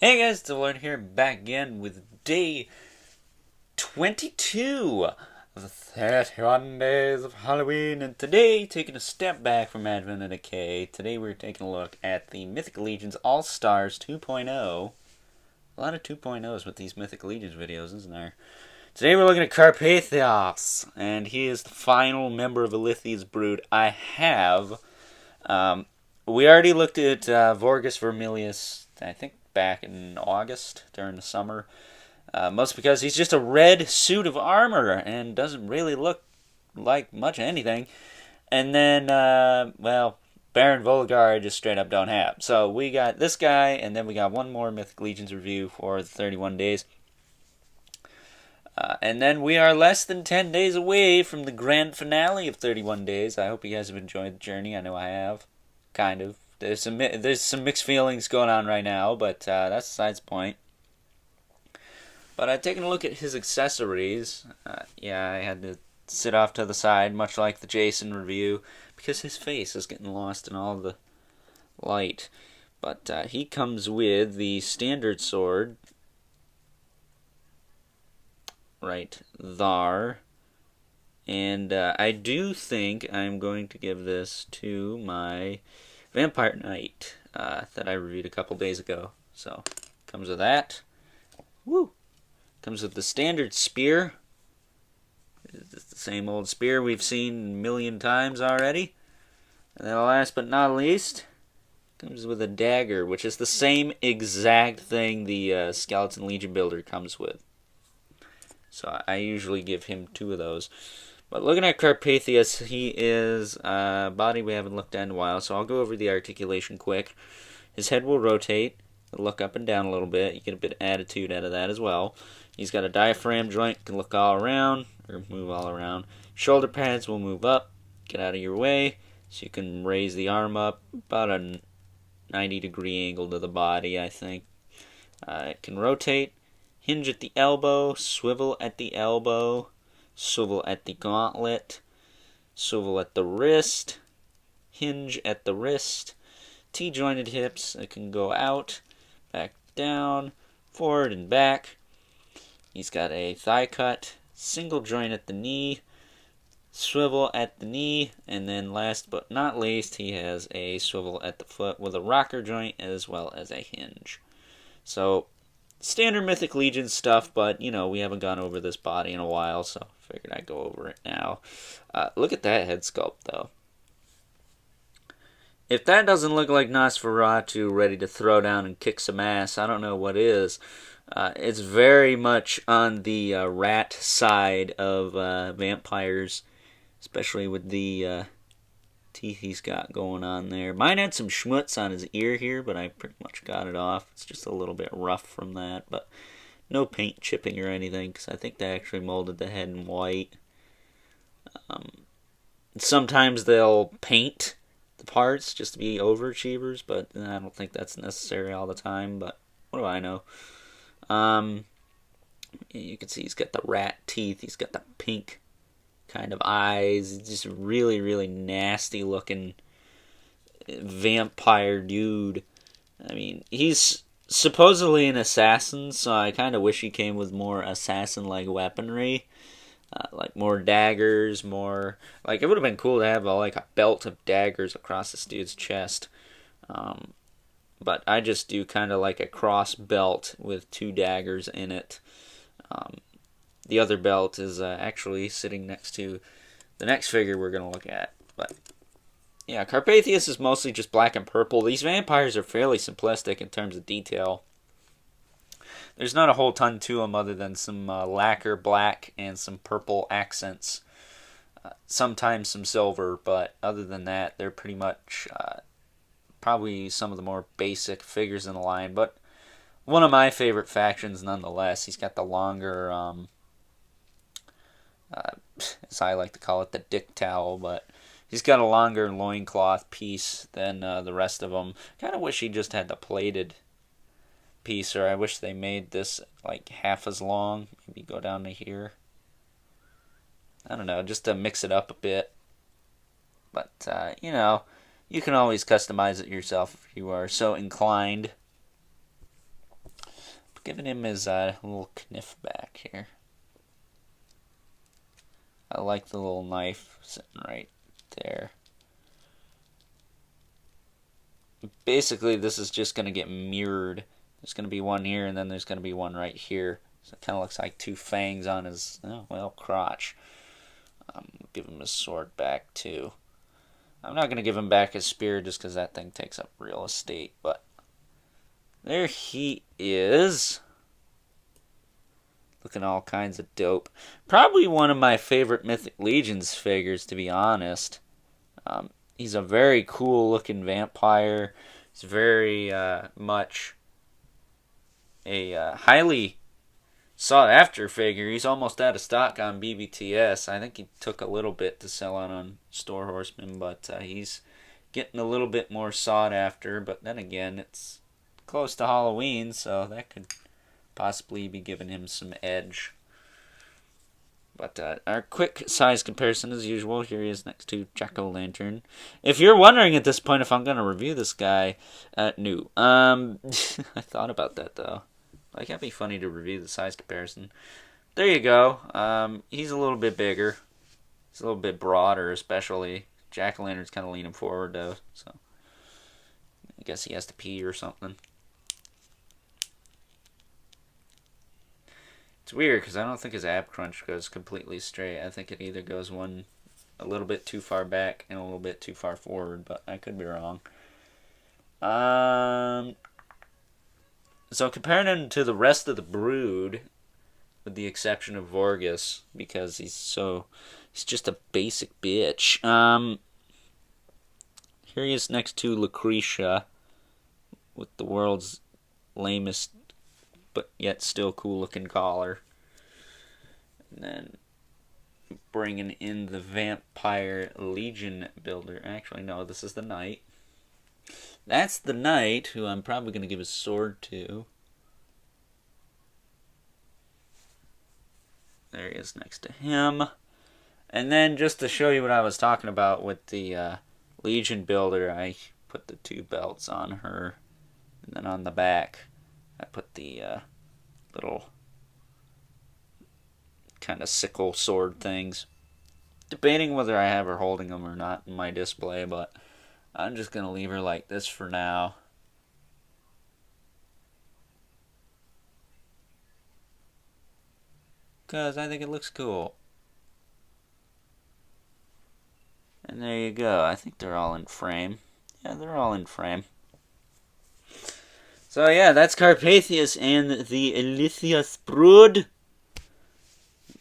Hey guys, it's Lauren here, back again with day 22 of the 31 days of Halloween, and today, taking a step back from Advent and Decay, today we're taking a look at the Mythic Legions All-Stars 2.0. A lot of 2.0s with these Mythic Legions videos, isn't there? Today we're looking at Carpathias, and he is the final member of Elithia's brood I have. We already looked at Vorgus Vermilius, I think back in August during the summer. Mostly because he's just a red suit of armor and doesn't really look like much of anything. And then, Baron Volgar I just straight up don't have. So we got this guy, and then we got one more Mythic Legions review for the 31 days. And then we are less than 10 days away from the grand finale of 31 days. I hope you guys have enjoyed the journey. I know I have. Kind of. There's some mixed feelings going on right now, but that's besides the point. But I've taken a look at his accessories. I had to sit off to the side, much like the Jason review, because his face is getting lost in all the light. But he comes with the standard sword, right there. And I do think I'm going to give this to my Vampire Knight that I reviewed a couple days ago. So, comes with that. Woo! Comes with the standard spear. It's the same old spear we've seen a million times already. And then last but not least, comes with a dagger, which is the same exact thing the Skeleton Legion Builder comes with. So I usually give him two of those. But looking at Carpathias, he is a body we haven't looked at in a while, so I'll go over the articulation quick. His head will rotate, look up and down a little bit. You get a bit of attitude out of that as well. He's got a diaphragm joint, can look all around, or move all around. Shoulder pads will move up, get out of your way, so you can raise the arm up about a 90-degree angle to the body, I think. It can rotate, hinge at the elbow, swivel at the elbow, swivel at the gauntlet, swivel at the wrist, hinge at the wrist, T-jointed hips. It can go out, back down, forward and back. He's got a thigh cut, single joint at the knee, swivel at the knee, and then last but not least, he has a swivel at the foot with a rocker joint as well as a hinge. So, standard Mythic Legion stuff, but, we haven't gone over this body in a while, so I figured I'd go over it now. Look at that head sculpt, though. If that doesn't look like Nosferatu ready to throw down and kick some ass, I don't know what is. It's very much on the rat side of vampires, especially with the teeth he's got going on there. Mine had some schmutz on his ear here, but I pretty much got it off. It's just a little bit rough from that, but no paint chipping or anything, because I think they actually molded the head in white. Sometimes they'll paint the parts just to be overachievers, but I don't think that's necessary all the time, but what do I know? You can see he's got the rat teeth, he's got the pink kind of eyes. He's just really, really nasty looking vampire dude. I mean, he's supposedly an assassin, so I kind of wish he came with more assassin-like weaponry. Like more daggers, more... Like, it would have been cool to have a belt of daggers across this dude's chest. But I just do kind of like a cross belt with two daggers in it. The other belt is actually sitting next to the next figure we're going to look at. But yeah, Carpathias is mostly just black and purple. These vampires are fairly simplistic in terms of detail. There's not a whole ton to them other than some lacquer black and some purple accents. Sometimes some silver, but other than that, they're pretty much probably some of the more basic figures in the line. But one of my favorite factions nonetheless. He's got the longer, as I like to call it, the dick towel, but he's got a longer loincloth piece than the rest of them. Kind of wish he just had the plated piece, or I wish they made this like half as long. Maybe go down to here. I don't know, just to mix it up a bit. But, you can always customize it yourself if you are so inclined. giving him his little kniff back here. I like the little knife sitting right there. Basically, this is just going to get mirrored. There's going to be one here, and then there's going to be one right here. So it kind of looks like two fangs on his, crotch. Give him his sword back, too. I'm not going to give him back his spear just because that thing takes up real estate, but there he is. Looking all kinds of dope. Probably one of my favorite Mythic Legions figures, to be honest. He's a very cool looking vampire. He's very much a highly sought after figure. He's almost out of stock on BBTS. I think he took a little bit to sell out on Store Horseman, but he's getting a little bit more sought after. But then again, it's close to Halloween, so that could possibly be giving him some edge. But our quick size comparison as usual. Here he is next to Jack-O-Lantern. If you're wondering at this point if I'm going to review this guy, no. I thought about that though. Like, that'd be funny to review the size comparison. There you go. He's a little bit bigger. He's a little bit broader, especially. Jack-O-Lantern's kind of leaning forward though, so I guess he has to pee or something. It's weird because I don't think his ab crunch goes completely straight. I think it either goes one a little bit too far back and a little bit too far forward, but I could be wrong. So comparing him to the rest of the brood, with the exception of Vorgus, because he's just a basic bitch. Here he is next to Lucretia, with the world's lamest but yet still cool looking collar. And then bringing in the Vampire Legion builder. Actually, no, this is the Knight. That's the Knight, who I'm probably going to give his sword to. There he is next to him. And then just to show you what I was talking about with the Legion builder, I put the two belts on her. And then on the back, I put the little kind of sickle sword things. Debating whether I have her holding them or not in my display, but I'm just going to leave her like this for now. Because I think it looks cool. And there you go. I think they're all in frame. Yeah, they're all in frame. So yeah, that's Carpathias and the Elithias brood.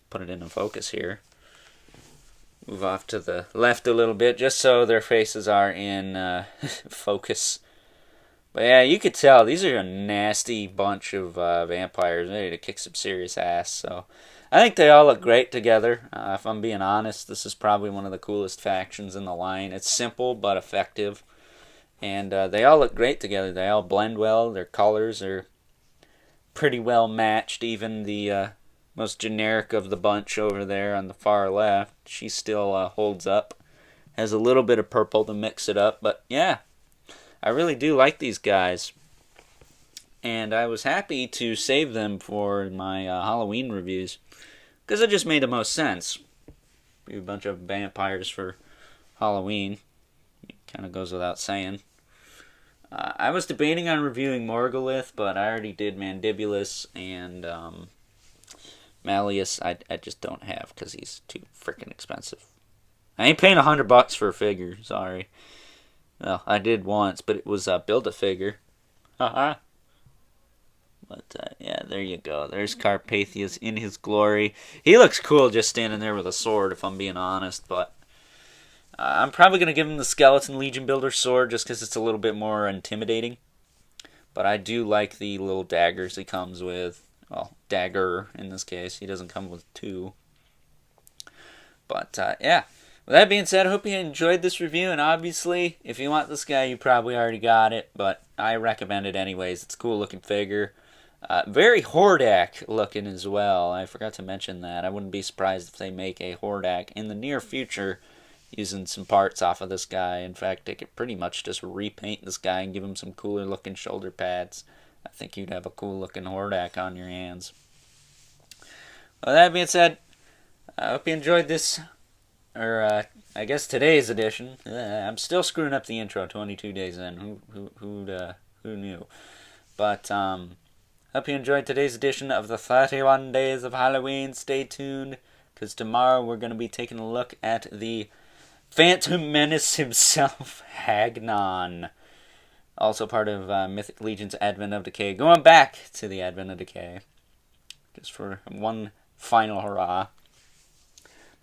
Put it in focus here. Move off to the left a little bit, just so their faces are in focus. But yeah, you could tell these are a nasty bunch of vampires ready to kick some serious ass. So I think they all look great together. If I'm being honest, this is probably one of the coolest factions in the line. It's simple but effective. And they all look great together. They all blend well. Their colors are pretty well matched. Even the most generic of the bunch over there on the far left, she still holds up. Has a little bit of purple to mix it up. But yeah, I really do like these guys. And I was happy to save them for my Halloween reviews, because it just made the most sense. Be a bunch of vampires for Halloween. It kind of goes without saying. I was debating on reviewing Morgulith, but I already did Mandibulus, and Malleus I just don't have because he's too freaking expensive. I ain't paying $100 for a figure, sorry. Well, I did once, but it was Build-A-Figure. Haha. But yeah, there you go. There's Carpathias in his glory. He looks cool just standing there with a sword, if I'm being honest, but I'm probably going to give him the Skeleton Legion Builder sword just because it's a little bit more intimidating. But I do like the little daggers he comes with. Well, dagger in this case. He doesn't come with two. But yeah. With that being said, I hope you enjoyed this review. And obviously, if you want this guy, you probably already got it. But I recommend it anyways. It's a cool looking figure. Very Hordak looking as well. I forgot to mention that. I wouldn't be surprised if they make a Hordak in the near future, using some parts off of this guy. In fact, they could pretty much just repaint this guy and give him some cooler looking shoulder pads. I think you'd have a cool looking Hordak on your hands. Well, that being said, I hope you enjoyed this, or I guess today's edition. I'm still screwing up the intro 22 days in. Who knew? But hope you enjoyed today's edition of the 31 Days of Halloween. Stay tuned, because tomorrow we're going to be taking a look at the Phantom Menace himself, Hagnon. Also part of Mythic Legion's Advent of Decay. Going back to the Advent of Decay. Just for one final hurrah.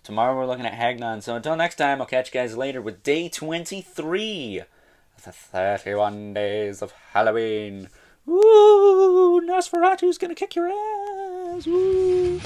Tomorrow we're looking at Hagnon. So until next time, I'll catch you guys later with day 23 of the 31 Days of Halloween. Woo! Nosferatu's gonna kick your ass! Woo!